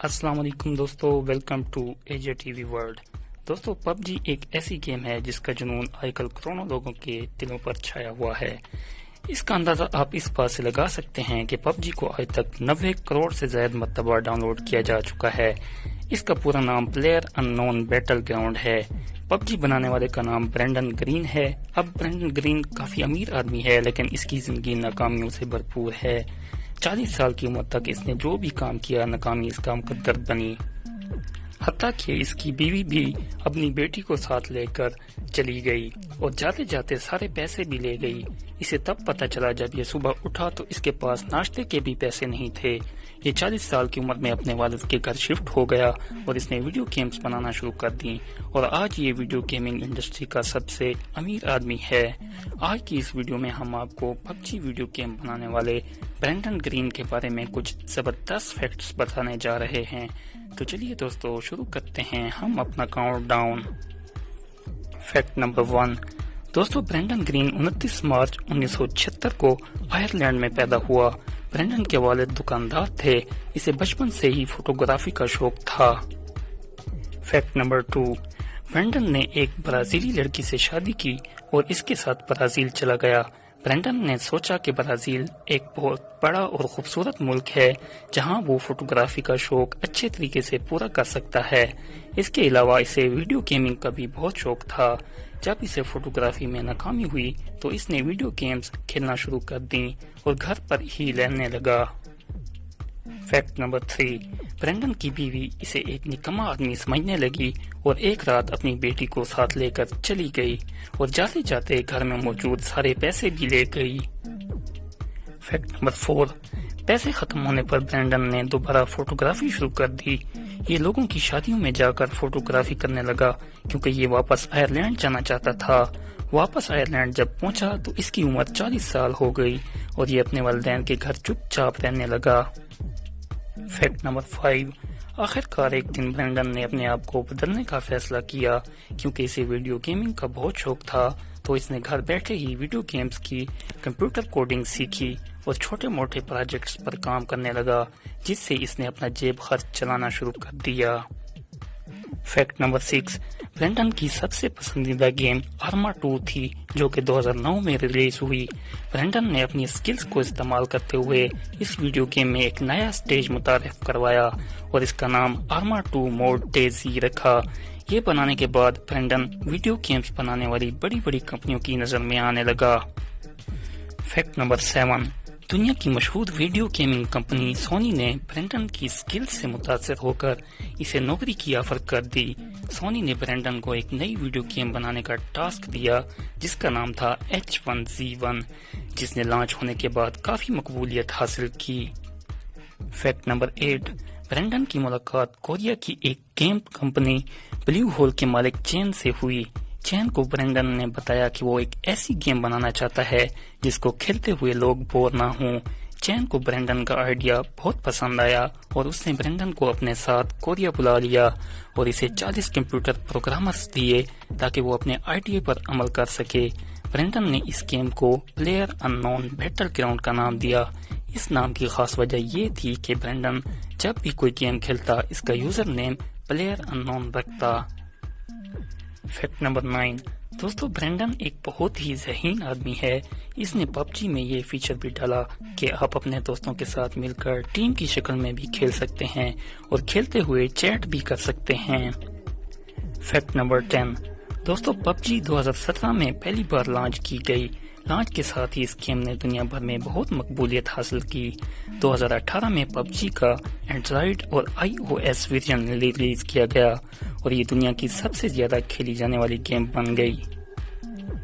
السلام علیکم دوستو، welcome to A J T V world. دوستو، پب جی ایک ایسی گیم ہے جس کا جنون آج کل کروڑوں لوگوں کے دلوں پر چھایا ہوا ہے۔ اس کا اندازہ آپ اس بات سے لگا سکتے ہیں کہ پب جی کو آج تک 90 کروڑ سے زائد مرتبہ ڈاؤن لوڈ کیا جا چکا ہے۔ اس کا پورا نام پلیئر اننون بیٹل گراؤنڈ ہے۔ پب جی بنانے والے کا نام برینڈن گرین ہے۔ اب برینڈن گرین کافی امیر آدمی ہے، لیکن اس کی زندگی ناکامیوں سے بھرپور ہے۔ 40 سال کی عمر تک اس نے جو بھی کام کیا، ناکامی اس کا مقدر بنی۔ حتیٰ کہ اس کی بیوی بھی اپنی بیٹی کو ساتھ لے کر چلی گئی اور جاتے جاتے سارے پیسے بھی لے گئی۔ اسے تب پتہ چلا جب یہ صبح اٹھا تو اس کے پاس ناشتے کے بھی پیسے نہیں تھے۔ یہ 40 سال کی عمر میں اپنے والد کے گھر شفٹ ہو گیا اور اس نے ویڈیو گیمز بنانا شروع کر دی اور آج یہ ویڈیو گیمنگ انڈسٹری کا سب سے امیر آدمی ہے۔ آج کی اس ویڈیو میں ہم آپ کو پب جی ویڈیو گیم بنانے والے برینڈن گرین کے بارے میں کچھ زبردست فیکٹس بتانے جا رہے ہیں۔ تو چلیے دوستو شروع کرتے ہیں ہم اپنا کاؤنٹ ڈاؤن۔ Fact number 1۔ دوستو، برینڈن گرین 29 مارچ 1976 کو آئرلینڈ میں پیدا ہوا۔ برینڈن کے والد دکاندار تھے۔ اسے بچپن سے ہی فوٹوگرافی کا شوق تھا۔ Fact number 2۔ برینڈن نے ایک برازیلی لڑکی سے شادی کی اور اس کے ساتھ برازیل چلا گیا۔ برینڈن نے سوچا کہ برازیل ایک بہت بڑا اور خوبصورت ملک ہے جہاں وہ فوٹوگرافی کا شوق اچھے طریقے سے پورا کر سکتا ہے۔ اس کے علاوہ اسے ویڈیو گیمنگ کا بھی بہت شوق تھا۔ جب اسے فوٹوگرافی میں ناکامی ہوئی تو اس نے ویڈیو گیمز کھیلنا شروع کر دیں اور گھر پر ہی رہنے لگا۔ Fact number 3۔ برینڈن کی بیوی اسے ایک نکما آدمی سمجھنے لگی اور ایک رات اپنی بیٹی کو ساتھ لے کر چلی گئی اور جاتے جاتے گھر میں موجود سارے پیسے بھی لے گئی۔ Fact number 4۔ پیسے ختم ہونے پر برینڈن نے دوبارہ فوٹوگرافی شروع کر دی۔ یہ لوگوں کی شادیوں میں جا کر فوٹوگرافی کرنے لگا کیونکہ یہ واپس آئرلینڈ جانا چاہتا تھا۔ واپس آئرلینڈ جب پہنچا تو اس کی عمر 40 سال ہو گئی اور یہ اپنے والدین کے گھر چپ چاپ رہنے لگا۔ Fact number 5۔ آخر کار ایک دن برینڈن نے اپنے آپ کو بدلنے کا فیصلہ کیا کیونکہ اسے ویڈیو گیمنگ کا بہت شوق تھا، تو اس نے گھر بیٹھے ہی ویڈیو گیمز کی کمپیوٹر کوڈنگ سیکھی اور چھوٹے موٹے پروجیکٹس پر کام کرنے لگا، جس سے اس نے اپنا جیب خرچ چلانا شروع کر دیا۔ Fact number 6۔ برینڈن کی سب سے پسندیدہ گیم آرما 2 تھی جو کہ 2009 میں ریلیز ہوئی۔ برینڈن نے اپنی سکلز کو استعمال کرتے ہوئے اس ویڈیو گیم میں ایک نیا سٹیج متعارف کروایا اور اس کا نام آرما 2 موڈ ڈیزی رکھا۔ یہ بنانے کے بعد برینڈن ویڈیو گیمز بنانے والی بڑی بڑی کمپنیوں کی نظر میں آنے لگا۔ Fact number 7۔ دنیا کی مشہور ویڈیو گیمنگ کمپنی سونی نے برینڈن کی سکل سے متاثر ہو کر اسے نوکری کی آفر کر دی۔ سونی نے برینڈن کو ایک نئی ویڈیو گیم بنانے کا ٹاسک دیا جس کا نام تھا H1Z1، جس نے لانچ ہونے کے بعد کافی مقبولیت حاصل کی۔ Fact number 8۔ برینڈن کی ملاقات کوریا کی ایک گیم کمپنی بلیو ہول کے مالک چین سے ہوئی۔ چین کو برینڈن نے بتایا کہ وہ ایک ایسی گیم بنانا چاہتا ہے جس کو کھیلتے ہوئے لوگ بور نہ ہوں۔ چین کو برینڈن کا آئیڈیا بہت پسند آیا اور اس نے برینڈن کو اپنے ساتھ کوریا بلا لیا اور اسے 40 کمپیوٹر پروگرامرز دیے تاکہ وہ اپنے آئیڈیا پر عمل کر سکے۔ برینڈن نے اس گیم کو پلیئر اننون بیٹل گراؤنڈ کا نام دیا۔ اس نام کی خاص وجہ یہ تھی کہ برینڈن جب بھی کوئی گیم کھیلتا اس کا یوزر نیم پلیئر اننون رکھتا۔ Fact number 9۔ دوستو، برینڈن ایک بہت ہی ذہین آدمی ہے۔ اس نے پب جی میں یہ فیچر بھی ڈالا کہ آپ اپنے دوستوں کے ساتھ مل کر ٹیم کی شکل میں بھی کھیل سکتے ہیں اور کھیلتے ہوئے چیٹ بھی کر سکتے ہیں۔ Fact number 10۔ دوستو، پب جی 2017 میں پہلی بار لانچ کی گئی۔ لانچ کے ساتھ ہی اس گیم نے دنیا بھر میں بہت مقبولیت حاصل کی۔ 2018 میں پب جی کا اینڈرائیڈ اور iOS ورژن ریلیز کیا گیا اور یہ دنیا کی سب سے زیادہ کھیلی جانے والی گیم بن گئی۔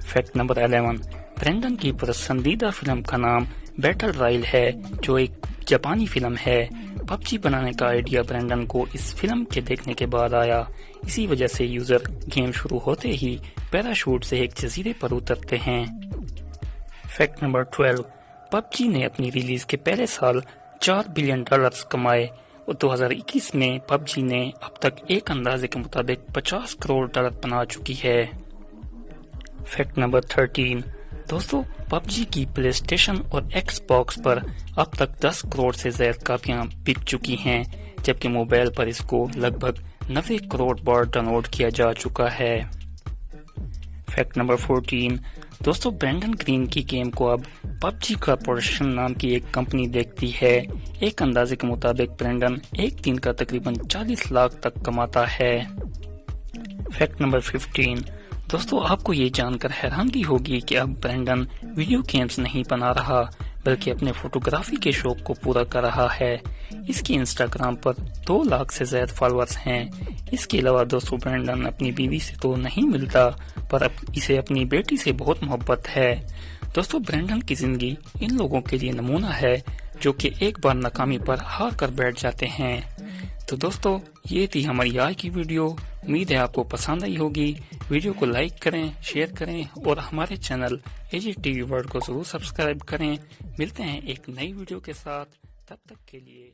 Fact number 11۔ برینڈن کی پسندیدہ فلم کا نام بیٹل رائل ہے جو ایک جاپانی فلم ہے۔ پب جی بنانے کا آئیڈیا برینڈن کو اس فلم کے دیکھنے کے بعد آیا۔ اسی وجہ سے یوزر گیم شروع ہوتے ہی پیراشوٹ سے ایک جزیرے پر اترتے ہیں۔ Fact number 12۔ پب جی نے اپنی ریلیز کے پہلے سال $4 بلین کمائے اور 2021 میں پب جی نے اب تک ایک اندازے کے مطابق $50 کروڑ بنا چکی ہے۔ Fact number 13۔ دوستو پب جی کی پلے اسٹیشن اور ایکس باکس پر اب تک 10 کروڑ سے زائد کاپیاں بک چکی ہیں، جبکہ موبائل پر اس کو لگ بھگ 90 کروڑ بار ڈاؤن لوڈ کیا جا چکا ہے۔ فیکٹ نمبر 14، دوستو برینڈن گرین کی گیم کو اب پب جی کارپوریشن نام کی ایک کمپنی دیکھتی ہے۔ ایک اندازے کے مطابق برینڈن ایک دن کا تقریباً 40 لاکھ تک کماتا ہے۔ فیکٹ نمبر 15، دوستو آپ کو یہ جان کر حیرانگی ہوگی کہ اب برینڈن ویڈیو گیمز نہیں بنا رہا بلکہ اپنے فوٹوگرافی کے شوق کو پورا کر رہا ہے۔ اس کی انسٹاگرام پر 2 لاکھ سے زائد فالورز ہیں۔ اس کے علاوہ دوستو برینڈن اپنی بیوی سے تو نہیں ملتا پر اسے اپنی بیٹی سے بہت محبت ہے۔ دوستو برینڈن کی زندگی ان لوگوں کے لیے نمونہ ہے جو کہ ایک بار ناکامی پر ہار کر بیٹھ جاتے ہیں۔ تو دوستو یہ تھی ہماری آج کی ویڈیو، امید ہے آپ کو پسند آئی ہوگی۔ ویڈیو کو لائک کریں، شیئر کریں اور ہمارے چینل اے جے ٹی وی ورلڈ کو ضرور سبسکرائب کریں۔ ملتے ہیں ایک نئی ویڈیو کے ساتھ، تب تک کے لیے